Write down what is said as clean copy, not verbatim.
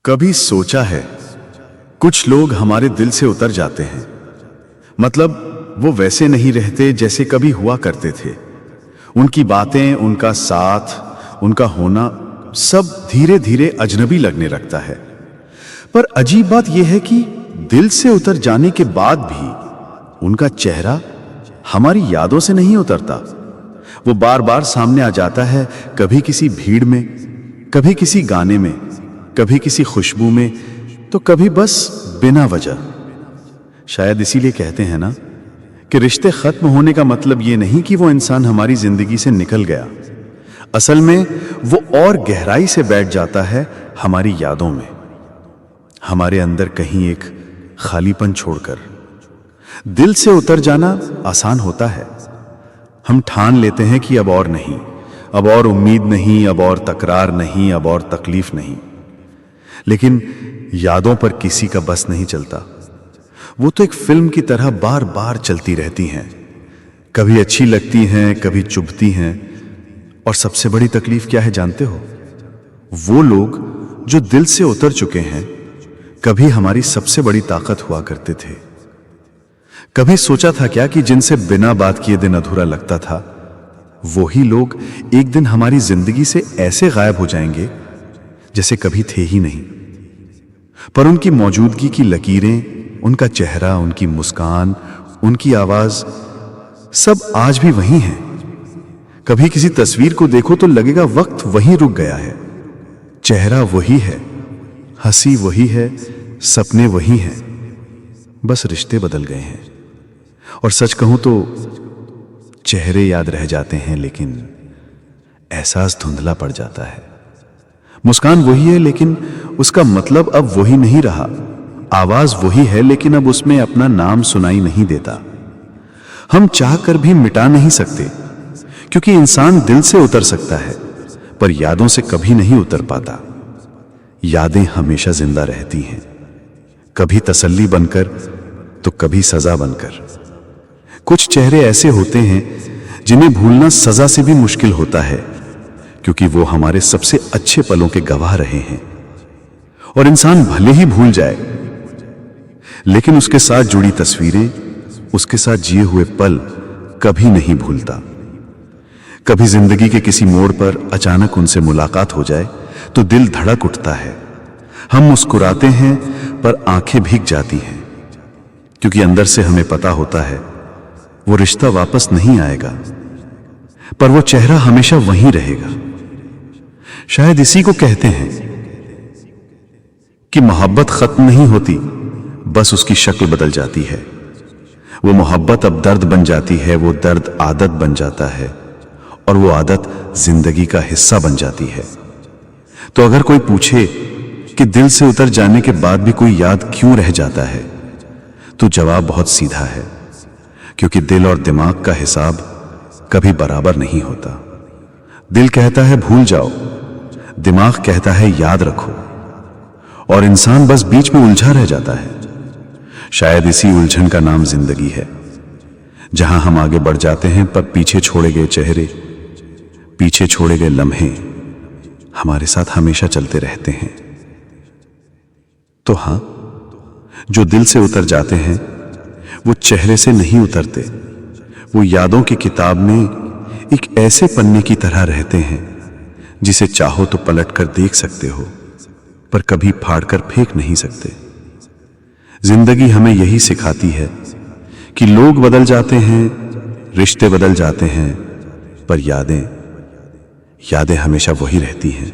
कभी सोचा है कुछ लोग हमारे दिल से उतर जाते हैं। मतलब वो वैसे नहीं रहते जैसे कभी हुआ करते थे। उनकी बातें, उनका साथ, उनका होना सब धीरे धीरे अजनबी लगने लगता है। पर अजीब बात यह है कि दिल से उतर जाने के बाद भी उनका चेहरा हमारी यादों से नहीं उतरता। वो बार बार सामने आ जाता है, कभी किसी भीड़ में, कभी किसी गाने में, कभी किसी खुशबू में, तो कभी बस बिना वजह। शायद इसीलिए कहते हैं ना कि रिश्ते खत्म होने का मतलब ये नहीं कि वो इंसान हमारी जिंदगी से निकल गया। असल में वो और गहराई से बैठ जाता है हमारी यादों में, हमारे अंदर कहीं एक खालीपन छोड़कर। दिल से उतर जाना आसान होता है। हम ठान लेते हैं कि अब और नहीं, अब और उम्मीद नहीं, अब और तकरार नहीं, अब और तकलीफ नहीं। लेकिन यादों पर किसी का बस नहीं चलता। वो तो एक फिल्म की तरह बार बार चलती रहती हैं। कभी अच्छी लगती हैं, कभी चुभती हैं। और सबसे बड़ी तकलीफ क्या है जानते हो? वो लोग जो दिल से उतर चुके हैं कभी हमारी सबसे बड़ी ताकत हुआ करते थे। कभी सोचा था क्या कि जिनसे बिना बात किए दिन अधूरा लगता था, वही लोग एक दिन हमारी जिंदगी से ऐसे गायब हो जाएंगे जैसे कभी थे ही नहीं। पर उनकी मौजूदगी की लकीरें, उनका चेहरा, उनकी मुस्कान, उनकी आवाज सब आज भी वही हैं। कभी किसी तस्वीर को देखो तो लगेगा वक्त वहीं रुक गया है। चेहरा वही है, हंसी वही है, सपने वही हैं, बस रिश्ते बदल गए हैं। और सच कहूं तो चेहरे याद रह जाते हैं, लेकिन एहसास धुंधला पड़ जाता है। मुस्कान वही है, लेकिन उसका मतलब अब वही नहीं रहा। आवाज वही है, लेकिन अब उसमें अपना नाम सुनाई नहीं देता। हम चाह कर भी मिटा नहीं सकते, क्योंकि इंसान दिल से उतर सकता है पर यादों से कभी नहीं उतर पाता। यादें हमेशा जिंदा रहती हैं, कभी तसल्ली बनकर तो कभी सजा बनकर। कुछ चेहरे ऐसे होते हैं जिन्हें भूलना सजा से भी मुश्किल होता है, क्योंकि वो हमारे सबसे अच्छे पलों के गवाह रहे हैं। और इंसान भले ही भूल जाए, लेकिन उसके साथ जुड़ी तस्वीरें, उसके साथ जिए हुए पल कभी नहीं भूलता। कभी जिंदगी के किसी मोड़ पर अचानक उनसे मुलाकात हो जाए तो दिल धड़क उठता है। हम मुस्कुराते हैं पर आंखें भीग जाती हैं, क्योंकि अंदर से हमें पता होता है वो रिश्ता वापस नहीं आएगा, पर वो चेहरा हमेशा वहीं रहेगा। शायद इसी को कहते हैं कि मोहब्बत खत्म नहीं होती, बस उसकी शक्ल बदल जाती है। वो मोहब्बत अब दर्द बन जाती है, वो दर्द आदत बन जाता है, और वो आदत जिंदगी का हिस्सा बन जाती है। तो अगर कोई पूछे कि दिल से उतर जाने के बाद भी कोई याद क्यों रह जाता है, तो जवाब बहुत सीधा है, क्योंकि दिल और दिमाग का हिसाब कभी बराबर नहीं होता। दिल कहता है भूल जाओ, दिमाग कहता है याद रखो, और इंसान बस बीच में उलझा रह जाता है। शायद इसी उलझन का नाम जिंदगी है, जहां हम आगे बढ़ जाते हैं पर पीछे छोड़े गए चेहरे, पीछे छोड़े गए लम्हे हमारे साथ हमेशा चलते रहते हैं। तो हां, जो दिल से उतर जाते हैं वो चेहरे से नहीं उतरते। वो यादों की किताब में एक ऐसे पन्ने की तरह रहते हैं जिसे चाहो तो पलट कर देख सकते हो, पर कभी फाड़ कर फेंक नहीं सकते। जिंदगी हमें यही सिखाती है कि लोग बदल जाते हैं, रिश्ते बदल जाते हैं, पर यादें हमेशा वही रहती हैं।